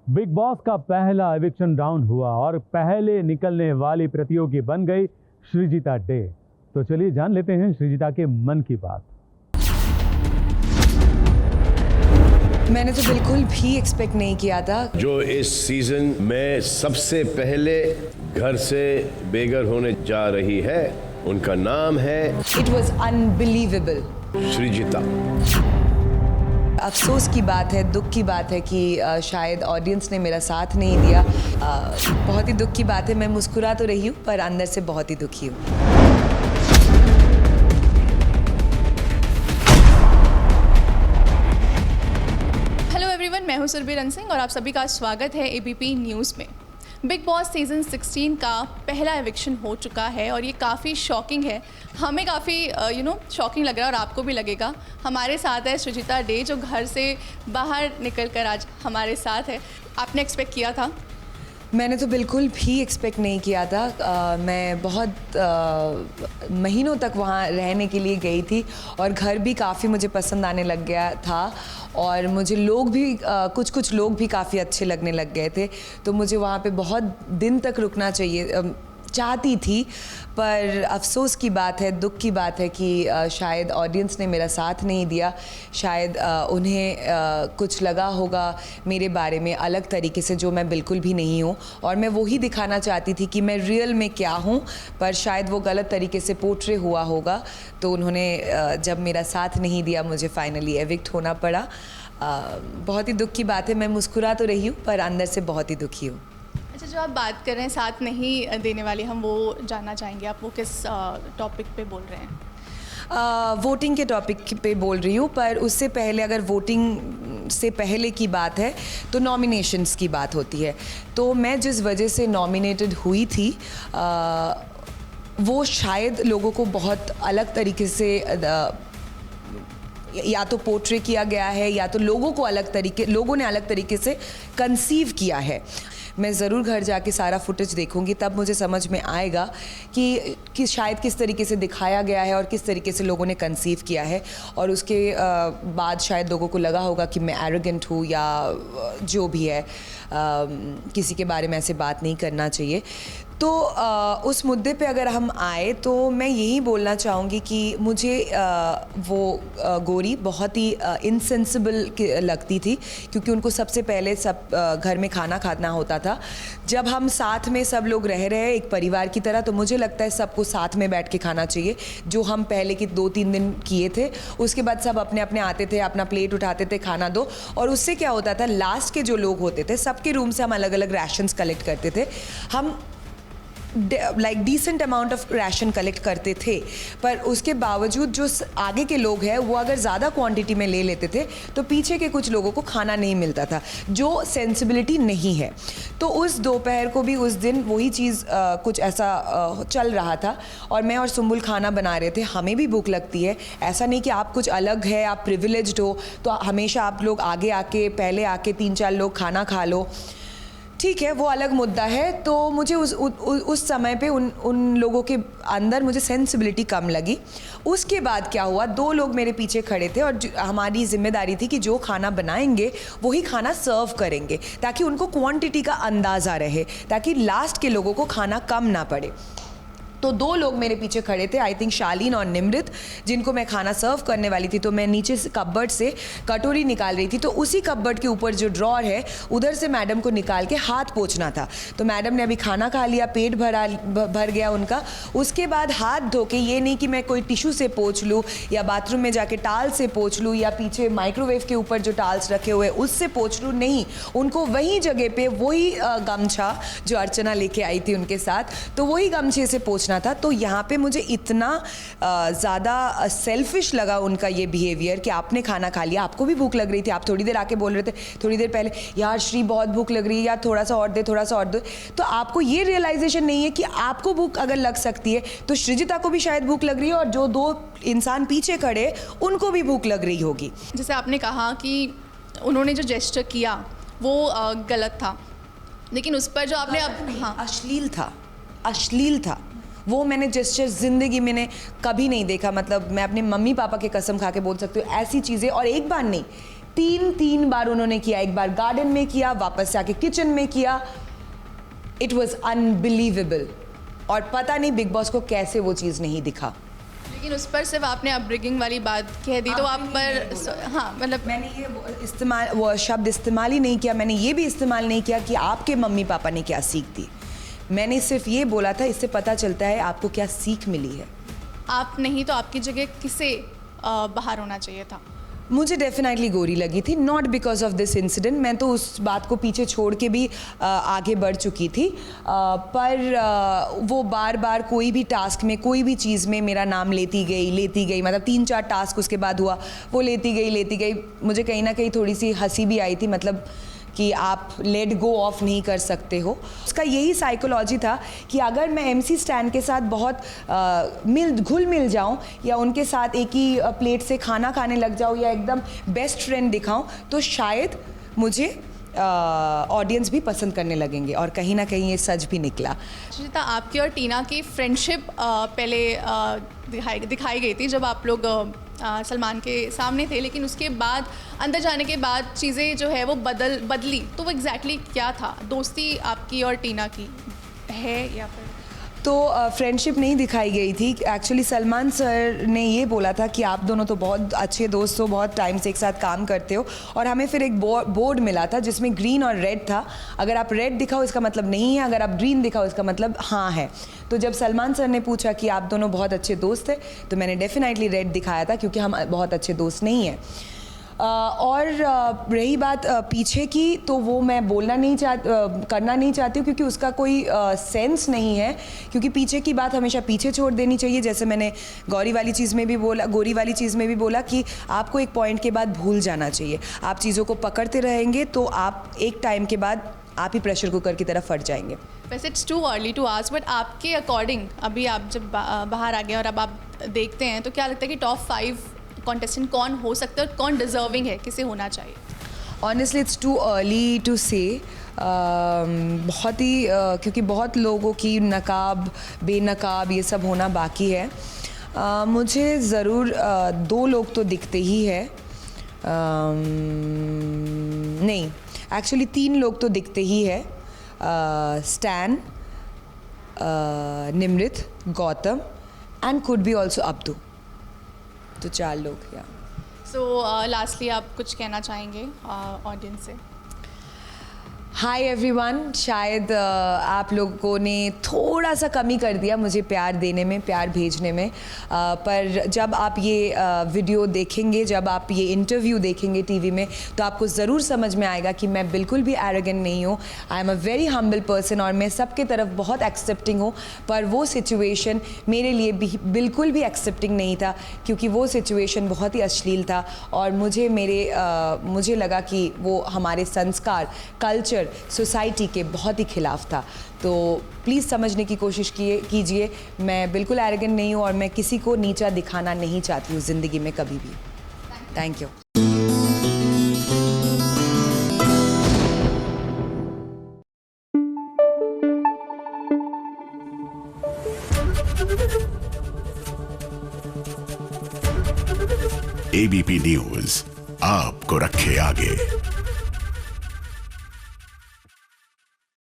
Big boss का पहला eviction round हुआ और पहले निकलने वाली प्रतियोगी बन गई श्रीजिता डे। तो चलिए जान लेते हैं श्रीजिता के मन की बात। मैंने तो बिल्कुल भी एक्सपेक्ट नहीं किया था। जो इस सीजन में सबसे पहले घर से बेघर होने जा रही है, उनका नाम है इट वॉज अनबिलीवेबल। श्रीजिता। अफसोस की बात है, दुख की बात है कि शायद ऑडियंस ने मेरा साथ नहीं दिया। बहुत ही दुख की बात है। मैं मुस्कुरा तो रही हूँ पर अंदर से बहुत ही दुखी हूँ। हेलो एवरीवन, मैं हूँ सुरभि रंग सिंह और आप सभी का स्वागत है एबीपी न्यूज़ में। बिग बॉस सीज़न 16 का पहला एविक्शन हो चुका है और ये काफ़ी शॉकिंग है। हमें काफ़ी शॉकिंग लग रहा है और आपको भी लगेगा। हमारे साथ है श्रीजिता डे, जो घर से बाहर निकल कर आज हमारे साथ है। आपने एक्सपेक्ट किया था? मैंने तो बिल्कुल भी एक्सपेक्ट नहीं किया था। मैं बहुत महीनों तक वहाँ रहने के लिए गई थी और घर भी काफ़ी मुझे पसंद आने लग गया था और मुझे लोग भी कुछ लोग भी काफ़ी अच्छे लगने लग गए थे। तो मुझे वहाँ पे बहुत दिन तक रुकना चाहती थी, पर अफसोस की बात है, दुख की बात है कि शायद ऑडियंस ने मेरा साथ नहीं दिया। शायद उन्हें कुछ लगा होगा मेरे बारे में अलग तरीके से, जो मैं बिल्कुल भी नहीं हूँ। और मैं वही दिखाना चाहती थी कि मैं रियल में क्या हूँ, पर शायद वो गलत तरीके से पोर्ट्रे हुआ होगा। तो उन्होंने जब मेरा साथ नहीं दिया, मुझे फाइनली एविक्ट होना पड़ा। बहुत ही दुख की बात है। मैं मुस्कुरा तो रही हूँ पर अंदर से बहुत ही दुखी हूँ। अच्छा, जो आप बात कर रहे हैं साथ नहीं देने वाली, हम वो जानना चाहेंगे। आप वो किस टॉपिक पे बोल रहे हैं? वोटिंग के टॉपिक पे बोल रही हूँ, पर उससे पहले, अगर वोटिंग से पहले की बात है तो नॉमिनेशंस की बात होती है। तो मैं जिस वजह से नॉमिनेटेड हुई थी, वो शायद लोगों को बहुत अलग तरीके से या तो पोर्ट्रे किया गया है, या तो लोगों ने अलग तरीके से कंसीव किया है। मैं ज़रूर घर जाके सारा फुटेज देखूंगी, तब मुझे समझ में आएगा कि शायद किस तरीके से दिखाया गया है और किस तरीके से लोगों ने कंसीव किया है। और उसके बाद शायद लोगों को लगा होगा कि मैं एरोगेंट हूँ या जो भी है, किसी के बारे में ऐसे बात नहीं करना चाहिए। तो उस मुद्दे पे अगर हम आए तो मैं यही बोलना चाहूँगी कि मुझे वो गोरी बहुत ही इनसेंसिबल लगती थी, क्योंकि उनको सबसे पहले घर में खाना खाना होता था। जब हम साथ में सब लोग रह रहे हैं एक परिवार की तरह, तो मुझे लगता है सबको साथ में बैठ के खाना चाहिए, जो हम पहले के 2-3 दिन किए थे। उसके बाद सब अपने अपने आते थे, अपना प्लेट उठाते थे, खाना दो। और उससे क्या होता था, लास्ट के जो लोग होते थे, सबके रूम से हम अलग अलग राशंस कलेक्ट करते थे। हम decent amount of ration collect करते थे, पर उसके बावजूद जो आगे के लोग हैं वो अगर ज़्यादा क्वांटिटी में ले लेते थे तो पीछे के कुछ लोगों को खाना नहीं मिलता था, जो सेंसिबिलिटी नहीं है। तो उस दोपहर को भी उस दिन वही चीज़ कुछ ऐसा चल रहा था और मैं और सुम्बुल खाना बना रहे थे। हमें भी भूख लगती है, ऐसा नहीं कि आप कुछ अलग है, आप प्रिविलेज्ड हो तो हमेशा आप लोग आगे आके पहले आके 3-4 लोग खाना खा लो, ठीक है, वो अलग मुद्दा है। तो मुझे उस समय पे उन लोगों के अंदर मुझे सेंसिबिलिटी कम लगी। उसके बाद क्या हुआ, 2 लोग मेरे पीछे खड़े थे और हमारी जिम्मेदारी थी कि जो खाना बनाएंगे वही खाना सर्व करेंगे, ताकि उनको क्वांटिटी का अंदाज़ा रहे, ताकि लास्ट के लोगों को खाना कम ना पड़े। तो 2 लोग मेरे पीछे खड़े थे, आई थिंक शालीन और निमृत, जिनको मैं खाना सर्व करने वाली थी। तो मैं नीचे से कपबोर्ड से कटोरी निकाल रही थी, तो उसी कपबोर्ड के ऊपर जो ड्रॉर है, उधर से मैडम को निकाल के हाथ पोंछना था। तो मैडम ने अभी खाना खा लिया, पेट भर गया उनका। उसके बाद हाथ धो के, ये नहीं कि मैं कोई टिश्यू से पोंछ लूँ या बाथरूम में जाके टाल से पोंछ लूँ या पीछे माइक्रोवेव के ऊपर जो टाल्स रखे हुए उससे पोंछ लूँ, नहीं, उनको वही जगह पे वही गमछा जो अर्चना लेके आई थी उनके साथ, तो वही गमछे से पोंछना था। तो यहाँ पे मुझे इतना ज़्यादा सेल्फिश लगा उनका ये बिहेवियर कि आपने खाना खा लिया, आपको भी भूख लग रही थी, आप थोड़ी देर आके बोल रहे थे थोड़ी देर पहले, यार श्री बहुत भूख लग रही है, यार थोड़ा सा और दे, थोड़ा सा और दे। तो आपको ये रियलाइजेशन नहीं है कि आपको भूख अगर लग सकती है तो श्रीजिता को भी शायद भूख लग रही है, और जो 2 इंसान पीछे खड़े उनको भी भूख लग रही होगी। जैसे आपने कहा कि उन्होंने जो जेस्चर किया वो गलत था, लेकिन उस पर जो आपने अश्लील था। वो मैंने जेस्चर ज़िंदगी मैंने कभी नहीं देखा। मतलब मैं अपने मम्मी पापा की कसम खा के बोल सकती हूँ, ऐसी चीज़ें, और एक बार नहीं तीन बार उन्होंने किया, एक बार गार्डन में किया, वापस से आके किचन में किया। It was unbelievable. और पता नहीं बिग बॉस को कैसे वो चीज़ नहीं दिखा। लेकिन उस पर सिर्फ आपने अपब्रिंगिंग वाली बात कह दी, तो आप पर हाँ मतलब मैंने ये वो शब्द इस्तेमाल ही नहीं किया। मैंने ये भी इस्तेमाल नहीं किया कि आपके मम्मी पापा ने क्या सीख दी। मैंने सिर्फ ये बोला था इससे पता चलता है आपको क्या सीख मिली है। आप नहीं तो आपकी जगह किसे बाहर होना चाहिए था? मुझे डेफिनेटली गौरी लगी थी, not because of this incident. मैं तो उस बात को पीछे छोड़ के भी आगे बढ़ चुकी थी, पर वो बार बार कोई भी टास्क में, कोई भी चीज़ में मेरा नाम लेती गई। मतलब 3-4 टास्क उसके बाद हुआ, वो लेती गई। मुझे कहीं ना कहीं थोड़ी सी हंसी भी आई थी, मतलब कि आप लेट गो ऑफ नहीं कर सकते हो। उसका यही साइकोलॉजी था कि अगर मैं MC स्टैन के साथ बहुत घुल मिल जाऊं या उनके साथ एक ही प्लेट से खाना खाने लग जाऊं या एकदम बेस्ट फ्रेंड दिखाऊं तो शायद मुझे ऑडियंस भी पसंद करने लगेंगे। और कहीं ना कहीं ये सच भी निकला। श्रीजिता, आपकी और टीना की फ्रेंडशिप पहले दिखाई गई थी जब आप लोग सलमान के सामने थे, लेकिन उसके बाद अंदर जाने के बाद चीज़ें जो है वो बदली। तो वो एग्जैक्टली क्या था? दोस्ती आपकी और टीना की है या फिर? तो फ्रेंडशिप नहीं दिखाई गई थी। एक्चुअली सलमान सर ने ये बोला था कि आप दोनों तो बहुत अच्छे दोस्त हो, बहुत टाइम से एक साथ काम करते हो। और हमें फिर एक बोर्ड मिला था जिसमें ग्रीन और रेड था। अगर आप रेड दिखाओ इसका मतलब नहीं है, अगर आप ग्रीन दिखाओ इसका मतलब हाँ है। तो जब सलमान सर ने पूछा कि आप दोनों बहुत अच्छे दोस्त हैं तो मैंने डेफिनेटली रेड दिखाया था, क्योंकि हम बहुत अच्छे दोस्त नहीं हैं। और रही बात पीछे की, तो वो मैं करना नहीं चाहती हूँ, क्योंकि उसका कोई सेंस नहीं है। क्योंकि पीछे की बात हमेशा पीछे छोड़ देनी चाहिए। जैसे मैंने गोरी वाली चीज़ में भी बोला कि आपको एक पॉइंट के बाद भूल जाना चाहिए। आप चीज़ों को पकड़ते रहेंगे तो आप एक टाइम के बाद आप ही प्रेशर कुकर की तरफ फट जाएंगे। वैसे it's too early to ask, but आपके अकॉर्डिंग अभी आप जब बाहर आ गए और अब आप देखते हैं तो क्या लगता है कि टॉप 5 कॉन्टेस्टेंट कौन हो सकता है और कौन डिजर्विंग है, किसे होना चाहिए? Honestly it's too early to say. बहुत ही क्योंकि बहुत लोगों की नकाब बेनकाब ये सब होना बाकी है। मुझे ज़रूर 2 लोग तो दिखते ही है, नहीं एक्चुअली 3 लोग तो दिखते ही है। Stand, Nimrit, Gautam and could be also Abdu. तो 4 लोग। या सो लास्टली आप कुछ कहना चाहेंगे ऑडियंस से? Hi everyone. शायद आप लोगों ने थोड़ा सा कमी कर दिया मुझे प्यार देने में, प्यार भेजने में, पर जब आप ये वीडियो देखेंगे, जब आप ये इंटरव्यू देखेंगे टीवी में, तो आपको ज़रूर समझ में आएगा कि मैं बिल्कुल भी एरोगेंट नहीं हूँ। I am a very humble person और मैं सबके तरफ बहुत एक्सेप्टिंग हूँ। पर वो सिचुएशन मेरे लिए भी बिल्कुल भी एक्सेप्टिंग नहीं था, क्योंकि वो सिचुएशन बहुत ही अश्लील था और मुझे लगा कि वो हमारे संस्कार, कल्चर, सोसाइटी के बहुत ही खिलाफ था। तो प्लीज़ समझने की कोशिश कीजिए। मैं बिल्कुल एरोगेंट नहीं हूँ और मैं किसी को नीचा दिखाना नहीं चाहती हूँ ज़िंदगी में कभी भी। Thank you. ABP न्यूज़ आपको रखे आगे।